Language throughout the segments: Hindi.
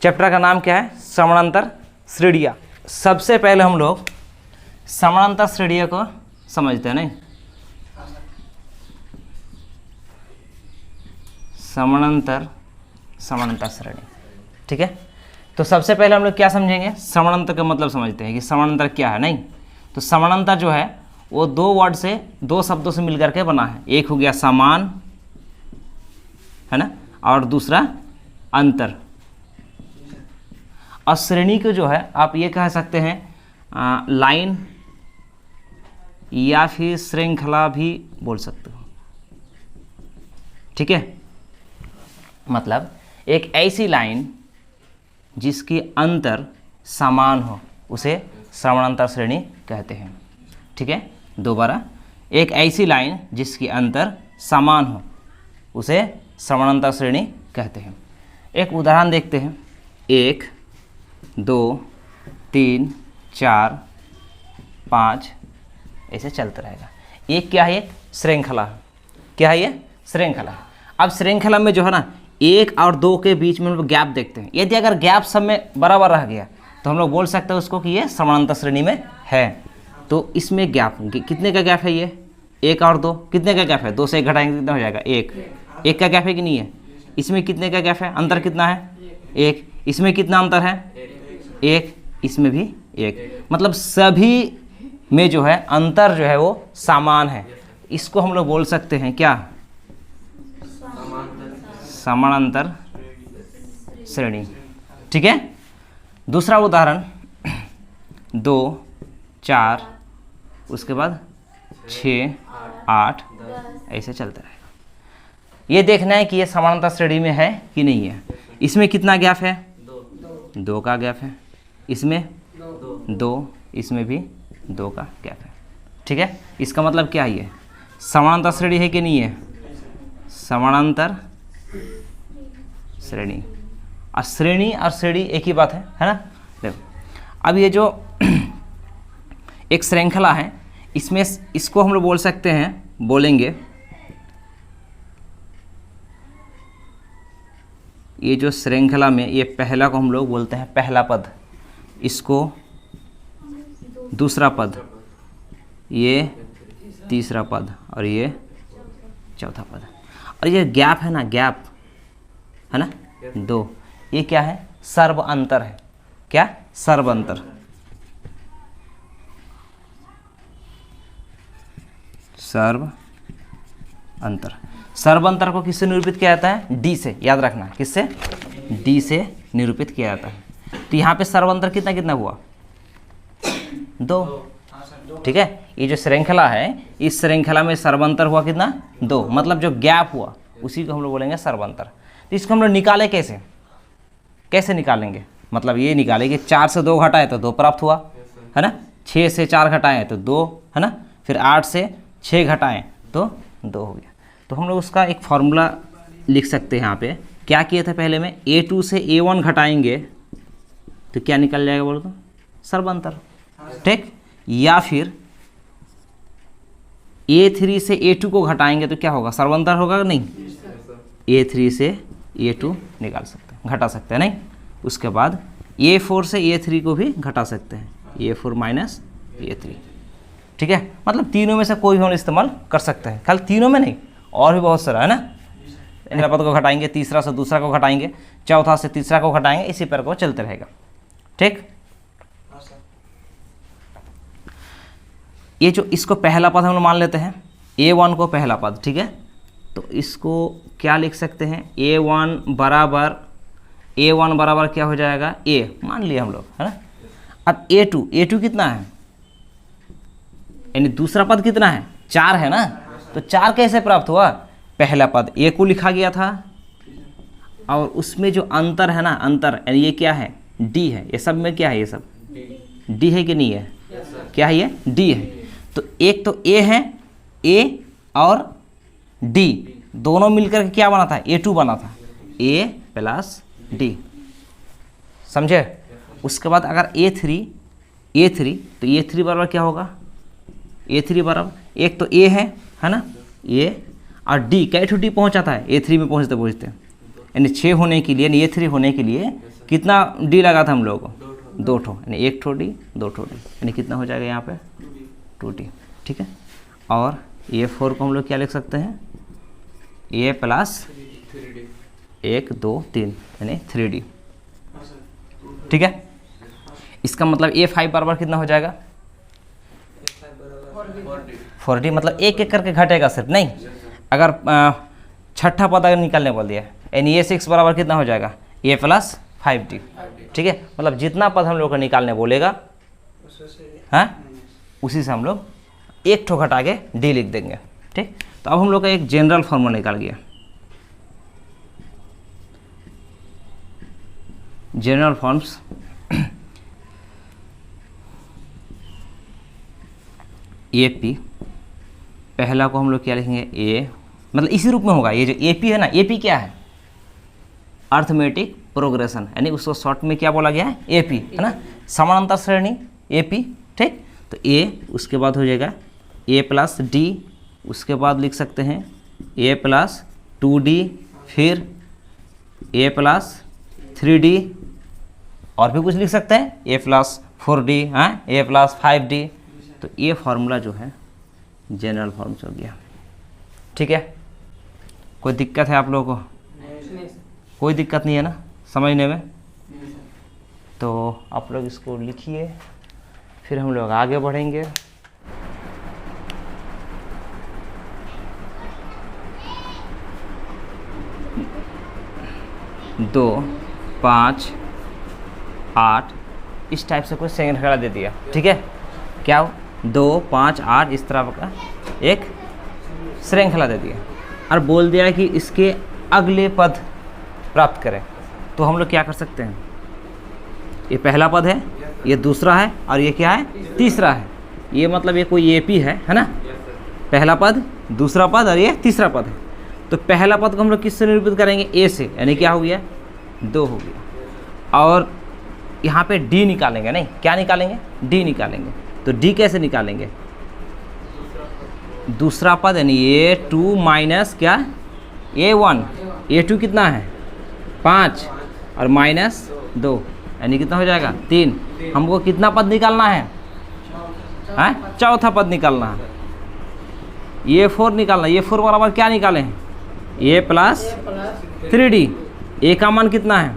चैप्टर का नाम क्या है? समानांतर श्रेणियाँ। सबसे पहले हम लोग समानांतर श्रेणियों को समझते हैं, नहीं? समानांतर श्रेणी, ठीक है। तो सबसे पहले हम लोग क्या समझेंगे? समानांतर का मतलब समझते हैं कि समानांतर क्या है, नहीं? तो समानांतर जो है वो दो शब्दों से मिलकर के बना है। एक हो गया समान, है ना, और दूसरा अंतर। और श्रेणी को जो है आप ये कह सकते हैं लाइन या फिर श्रृंखला भी बोल सकते हो, ठीक है। मतलब एक ऐसी लाइन जिसकी अंतर समान हो उसे समानांतर श्रेणी कहते हैं, ठीक है। दोबारा, एक ऐसी लाइन जिसकी अंतर समान हो उसे समानांतर श्रेणी कहते हैं। एक उदाहरण देखते हैं। 1 2 3 4 5 ऐसे चलता रहेगा। ये क्या है? एक श्रृंखला। क्या है ये? श्रृंखला। अब श्रृंखला में जो है ना, 1 और 2 के बीच में हम लोग गैप देखते हैं। यदि अगर गैप सब में बराबर रह गया तो हम लोग बोल सकते हैं उसको कि ये समानांतर श्रेणी में है। तो इसमें गैप कितने का गैप है? ये 1 और 2 कितने का गैप है? 2 से 1 घटाएंगे कितना हो जाएगा? 1 का गैप है कि नहीं है? इसमें कितने का गैप है? अंतर कितना है? 1। इसमें कितना अंतर है? 1। इसमें भी 1। मतलब सभी में जो है अंतर जो है वो समान है। इसको हम लोग बोल सकते हैं क्या? समानांतर श्रेणी, ठीक है। दूसरा उदाहरण 2 4 उसके बाद 6 8 ऐसे चलता रहेगा। ये देखना है कि ये समानांतर श्रेणी में है कि नहीं है। इसमें कितना गैप है? 2 का गैप है। इसमें 2, इसमें भी 2 का गैप है, ठीक है। इसका मतलब क्या है? ये समानांतर श्रेणी है कि नहीं है? समानांतर श्रेणी। और श्रेणी एक ही बात है ना। देखो, अब ये जो एक श्रृंखला है, इसमें इसको हम लोग बोल सकते हैं, बोलेंगे ये जो श्रृंखला में ये पहला को हम लोग बोलते हैं पहला पद, इसको दूसरा पद, ये तीसरा पद और ये चौथा पद। और ये गैप है ना, गैप है ना 2, ये क्या है? सर्व अंतर है। क्या? सर्व अंतर। सर्व अंतर। सर्व अंतर को किससे निरूपित किया जाता है? डी से। याद रखना, किससे? डी से निरूपित किया जाता है। तो यहाँ पे सर्व अंतर कितना कितना हुआ? 2, ठीक है। ये जो श्रृंखला है, इस श्रृंखला में सर्वांतर हुआ कितना? 2। मतलब जो गैप हुआ उसी को हम लोग बोलेंगे सर्वांतर। तो इसको हम लोग निकाले कैसे निकालेंगे? मतलब ये निकाले कि 4 से 2 घटाए तो 2 प्राप्त हुआ, है ना। 6 से 4 घटाएं तो 2, है ना। फिर 8 से 6 घटाएं तो 2 हो गया। तो हम लोग उसका एक फॉर्मूला लिख सकते हैं यहाँ पे। क्या किए थे पहले में? A2 से A1 घटाएंगे तो क्या निकल जाएगा बोलो तो? सर्वांतर, ठीक। या फिर A3 से A2 को घटाएंगे तो क्या होगा? सर्वांतर होगा कि नहीं? A3 से A2 निकाल सकते हैं, घटा सकते हैं, नहीं। उसके बाद A4 से A3 को भी घटा सकते हैं, A4 माइनस A3, ठीक है। मतलब तीनों में से कोई भी हम इस्तेमाल कर सकते हैं। खाली तीनों में नहीं, और भी बहुत सारा है ना। पहला पद को घटाएंगे, तीसरा से दूसरा को घटाएंगे, चौथा से तीसरा को घटाएंगे, इसी पर को चलते रहेगा, ठीक। ये जो इसको पहला पद हम लोग मान लेते हैं, A1 को पहला पद, ठीक है। तो इसको क्या लिख सकते हैं? A1 बराबर क्या हो जाएगा? A मान लिया हम लोग, है ना। अब A2 कितना है? यानी दूसरा पद कितना है? 4 है ना। तो 4 कैसे प्राप्त हुआ? पहला पद A को लिखा गया था और उसमें जो अंतर है ना, अंतर यानी ये क्या है? D है। ये सब में क्या है? ये सब D है कि नहीं है? क्या है? ये D है। तो एक तो A है, A और D दोनों मिलकर के क्या बना था? A2 बना था। A प्लस D, समझे। उसके बाद अगर A3 तो A3 बराबर क्या होगा? A3 बराबर एक तो A है ना, A और D, कैसे D पहुंचा था A3 में पहुंचते यानी 6 होने के लिए, यानी A3 होने के लिए कितना डी लगा था हम लोग को? 2 ठो, यानी 1 ठो डी 2 ठो डी, यानी कितना हो जाएगा यहाँ पे 2D। ठीक है, और A4 को हम लोग क्या लिख सकते हैं? A प्लस 1 2 3 यानी 3D। ठीक है, इसका मतलब A5 बराबर कितना हो जाएगा? 4D, मतलब एक एक करके घटेगा सिर्फ, नहीं अगर छठा पद अगर निकालने बोल दिया, यानी A6 बराबर कितना हो जाएगा? A plus 5D। ठीक है, मतलब जितना पद हम लोग को निकालने बोलेगा, हाँ, उसी से हम लोग एक ठो घटा के D लिख देंगे। ठीक, तो अब हम लोग का एक जनरल फॉर्मूला निकाल गया। जनरल फॉर्म्स AP, पहला को हम लोग क्या लिखेंगे? A, मतलब इसी रूप में होगा। ये जो AP है ना, AP क्या है? अर्थमेटिक प्रोग्रेशन, यानी उसको शॉर्ट में क्या बोला गया है? AP, है ना, समानांतर श्रेणी AP। ठीक, तो A, उसके बाद हो जाएगा A प्लस D, उसके बाद लिख सकते हैं A प्लस 2D, फिर A प्लस 3D, और भी कुछ लिख सकते हैं A प्लस 4D, हाँ, A प्लस 5D। तो ये फार्मूला जो है जनरल फॉर्म्स हो गया। ठीक है, कोई दिक्कत है आप लोगों को? कोई दिक्कत नहीं है ना समझने में? तो आप लोग इसको लिखिए, फिर हम लोग आगे बढ़ेंगे। दो 5 8 इस टाइप से कोई श्रृंखला दे दिया। ठीक है, क्या हो? 2 5 8 इस तरह का एक श्रृंखला दे दिया और बोल दिया कि इसके अगले पद प्राप्त करें। तो हम लोग क्या कर सकते हैं? ये पहला पद है, ये दूसरा है, और ये क्या है? तीसरा है। ये मतलब ये कोई AP है ना? पहला पद, दूसरा पद और ये तीसरा पद है। तो पहला पद को हम लोग किससे निरूपित करेंगे? A से, यानी क्या हो गया? 2 हो गया। और यहाँ पे D निकालेंगे, नहीं क्या निकालेंगे? D निकालेंगे। तो D कैसे निकालेंगे? दूसरा पद यानी A2 माइनस क्या? A1। A2 कितना है? 5 और माइनस 2 यानी कितना हो जाएगा? 3। हमको कितना पद निकालना है? हाँ, चौथा पद निकालना है। A4 निकालना। A4 बराबर क्या निकाले हैं? A plus 3D। A का मान कितना है?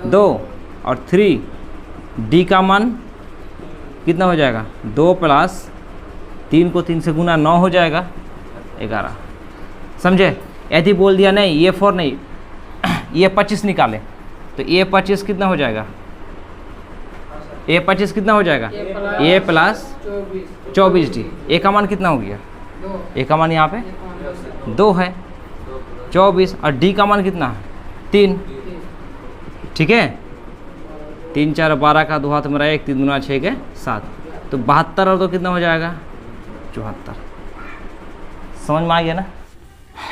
2 और 3। D का मान कितना हो जाएगा? 2 प्लस 3 को 3 से गुना 9 हो जाएगा 11। समझे? यदि बोल दिया नहीं A4 नहीं, A25 निकाले, तो A25 कितना हो जाएगा? A25 कितना हो जाएगा? A plus 24D। A का मान कितना हो गया? A का मान यहाँ पे 2 है, 24, और D का मान कितना है? 3। ठीक है, 3 4 12 का 2 हाथ मेरा 1, 3 दूना 6 के 7, तो 72 और 2 कितना हो जाएगा? 74। समझ में आ गया ना?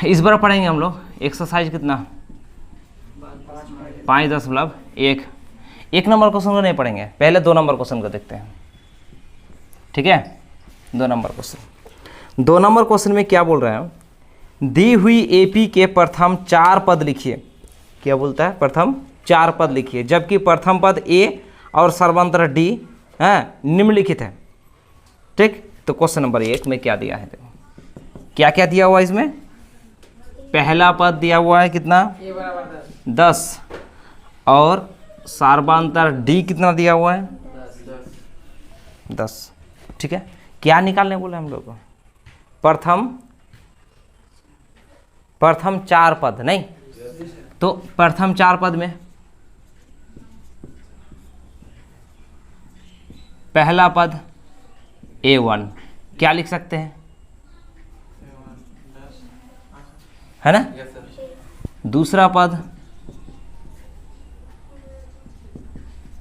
इस बार पढ़ेंगे हम लोग एक्सरसाइज कितना? 5.1। 1 नंबर क्वेश्चन को नहीं पढ़ेंगे, पहले 2 नंबर क्वेश्चन को देखते हैं। ठीक है, 2 नंबर क्वेश्चन। 2 नंबर क्वेश्चन में क्या बोल रहे हैं? दी हुई AP के प्रथम 4 पद लिखिए। क्या बोलता है? प्रथम 4 पद लिखिए, जबकि प्रथम पद A और सर्वांतर D निम्नलिखित है। ठीक, तो क्वेश्चन नंबर 1 में क्या दिया है? देखो क्या क्या दिया हुआ है इसमें। पहला पद दिया हुआ है कितना? 10, और सर्वांतर D कितना दिया हुआ है? 10। ठीक है, क्या निकालने बोले हम लोग को? प्रथम 4 पद, नहीं तो प्रथम 4 पद में पहला पद A1 क्या लिख सकते हैं? है ना? दूसरा पद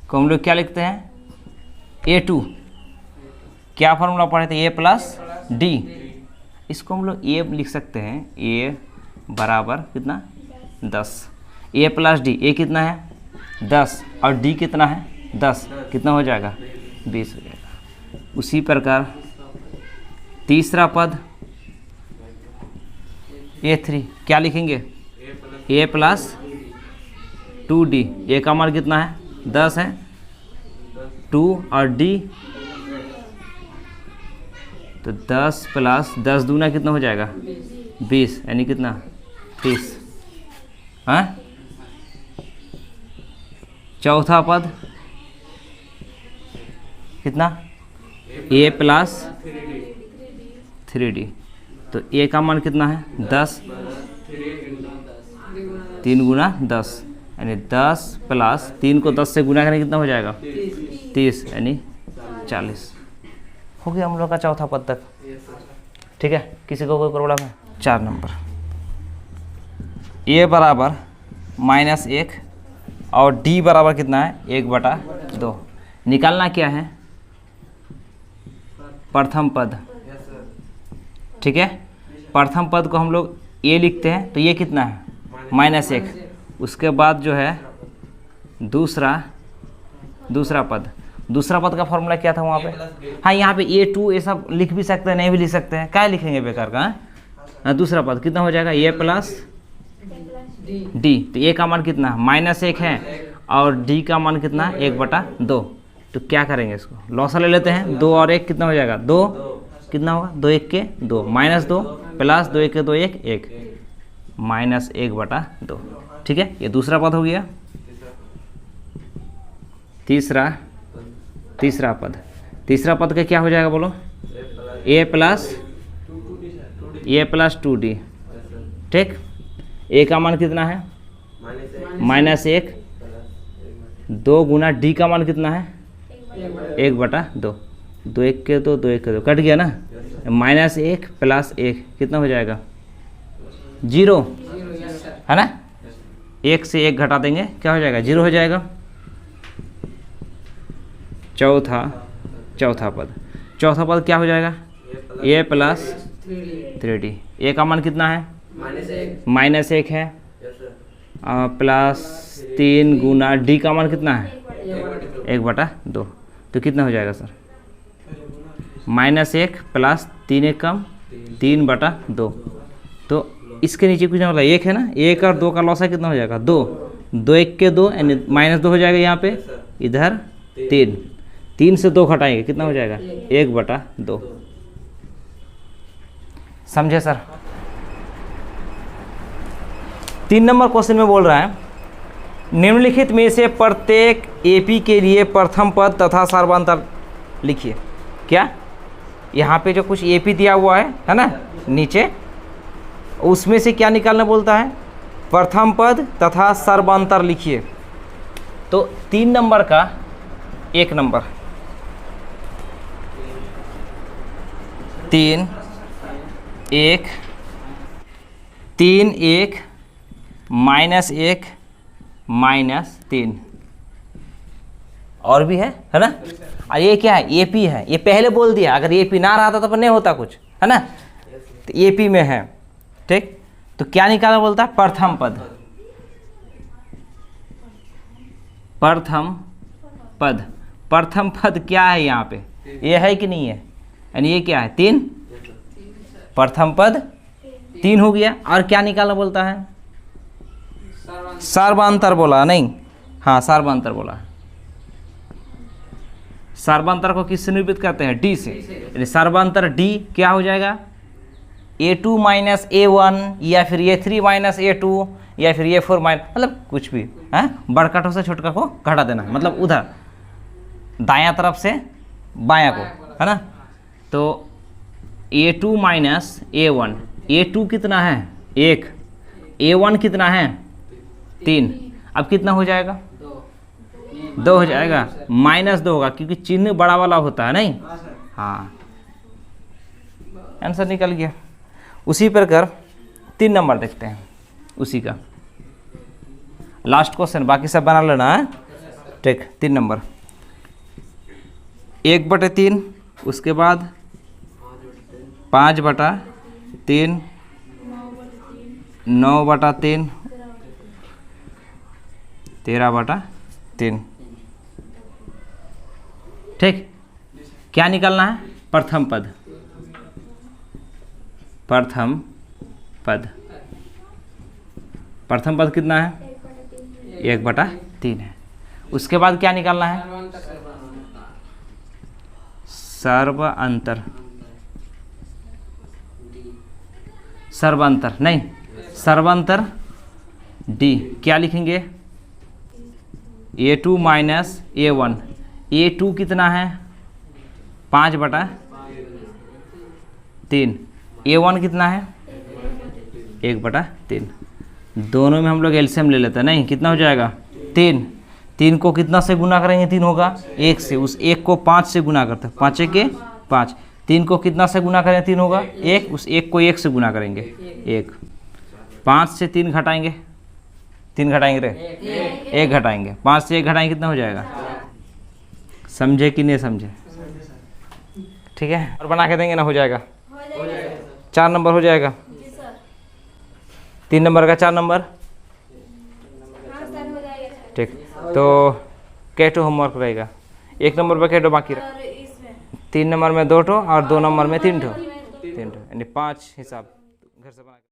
को हम लोग क्या लिखते हैं? A2। क्या फॉर्मूला पढ़े थे? A plus D। इसको हम लोग A लिख सकते हैं। A बराबर कितना? 10। A प्लस D, A कितना है? 10, और D कितना है? 10, कितना हो जाएगा? 20 हो जाएगा। उसी प्रकार तीसरा पद A3 क्या लिखेंगे? A प्लस 2d, ए का मान कितना है 10 है, 2 और d, तो 10 प्लस 10 दूना कितना हो जाएगा 20, यानी कितना 30। हाँ, चौथा पद कितना a प्लस 3d, तो a का मान कितना है 10, 3 गुना 10, यानी 10 प्लस 3 को 10 से गुना करने कितना हो जाएगा 30, यानी 40। हो गया हम लोग का चौथा पद तक। ठीक है, किसी को कोई प्रॉब्लम है? 4 नंबर, a बराबर -1 और d बराबर कितना है 1/2। निकालना क्या है? प्रथम पद। ठीक है, प्रथम पद को हम लोग a लिखते हैं, तो ये कितना है -1। उसके बाद जो है दूसरा पद, दूसरा पद का फॉर्मूला क्या था वहाँ पे? हाँ, यहाँ पे a2 ये सब लिख भी सकते हैं, नहीं भी लिख सकते हैं, क्या लिखेंगे बेकार का? हाँ, दूसरा पद कितना हो जाएगा a प्लस d, तो a का मान कितना -1 है और d का मान कितना 1/2। तो क्या करेंगे, इसको लॉसा ले लेते हैं, 2 और 1 कितना हो जाएगा 2, कितना होगा 2 1 के 2, -2 प्लस 2 1 के 2 1 1, -1/2। ठीक है, ये दूसरा पद हो गया। तीसरा पद, तीसरा पद का क्या हो जाएगा बोलो? a plus 2d। ठीक, a का मान कितना है -1, 2 गुना d का मान कितना है 1/2, 2 1 के 2 2 1 के 2 कट गया ना, -1 प्लस 1 कितना हो जाएगा 0, है ना? 1 से 1 घटा देंगे, क्या हो जाएगा 0 हो जाएगा। चौथा पद क्या हो जाएगा a प्लस 3d। a का मान कितना है -1 है, प्लस 3 गुना d का मान कितना है 1/2, तो कितना हो जाएगा सर -1 प्लस 3 1 कम 3/2। तो इसके नीचे कुछ मतलब 1 है ना, 1 और 2 का लॉसा कितना हो जाएगा 2, 2 1 के 2 यानी -2 हो जाएगा यहाँ पे, इधर 3 से 2 घटाएंगे कितना हो जाएगा 1/2। समझे सर? 3 नंबर क्वेश्चन में बोल रहा है निम्नलिखित में से प्रत्येक एपी के लिए प्रथम पद तथा सर्वांतर लिखिए। क्या यहाँ पे जो कुछ एपी दिया हुआ है ना नीचे, उसमें से क्या निकालना बोलता है? प्रथम पद तथा सर्वांतर लिखिए। तो 3 नंबर का 1 नंबर 3 1 -1 -3 और भी है ना? और ये क्या है एपी है, ये पहले बोल दिया, अगर एपी ना रहा था तो नहीं होता कुछ, है ना? तो एपी में है। ठीक, तो क्या निकालना बोलता है? प्रथम पद। प्रथम पद क्या है यहाँ पे? ये है कि नहीं है? यानी ये क्या है 3, प्रथम पद 3 हो गया। और क्या निकालना बोलता है? सर्वांतर बोला नहीं, हाँ सर्वांतर बोला। सर्वांतर को किससे निरूपित करते हैं? डी से। यानी सर्वांतर डी क्या हो जाएगा? a2 माइनस a1 या फिर a3 माइनस a2 या फिर a4 माइनस, मतलब कुछ भी है, बड़काठों से छोटका को घटा देना, मतलब उधर दायां तरफ से बायां को, है ना? तो a2 माइनस a1, a2 कितना है 1, a1 कितना है 3, अब कितना हो जाएगा 2 हो जाएगा, -2 होगा क्योंकि चिन्ह बड़ा वाला होता है नहीं। हाँ, आंसर निकल गया। उसी प्रकार 3 नंबर देखते हैं, उसी का लास्ट क्वेश्चन, बाकी सब बना लेना है। ठीक, 3 नंबर 1/3, उसके बाद 5/3, 9/3, 13/3। ठीक, क्या निकालना है? प्रथम पद। प्रथम पद कितना है? 1/3 है। उसके बाद क्या निकालना है? सर्व अंतर, सर्वांतर नहीं, सर्वांतर D। क्या लिखेंगे? A2 minus A1। A2 कितना है? 5/3। A1 कितना है? 1/3। दोनों में हम लोग एलसीएम ले लेते हैं, नहीं कितना हो जाएगा? 3। 3 को कितना से गुना करेंगे? 3 होगा 1 से, उस 1 को 5 से गुना करते हैं, 5 के 5। 3 को कितना से गुना करें? 3 होगा 1, उस 1 को 1 से गुना करेंगे 1। 5 से 3 घटाएंगे, 3 घटाएंगे रे, 1 घटाएंगे, 5 से 1 घटाएंगे, कितना हो जाएगा? समझे कि नहीं समझे? ठीक है, और बना के देंगे ना, हो जाएगा। 4 नंबर हो जाएगा। 3 नंबर का 4 नंबर, ठीक। तो कैटो होमवर्क रहेगा? 1 नंबर पर कैटो बाकी रहा, 3 नंबर में 2 ठो और 2 नंबर में 3 ठो, यानी 5 हिसाब घर से बना।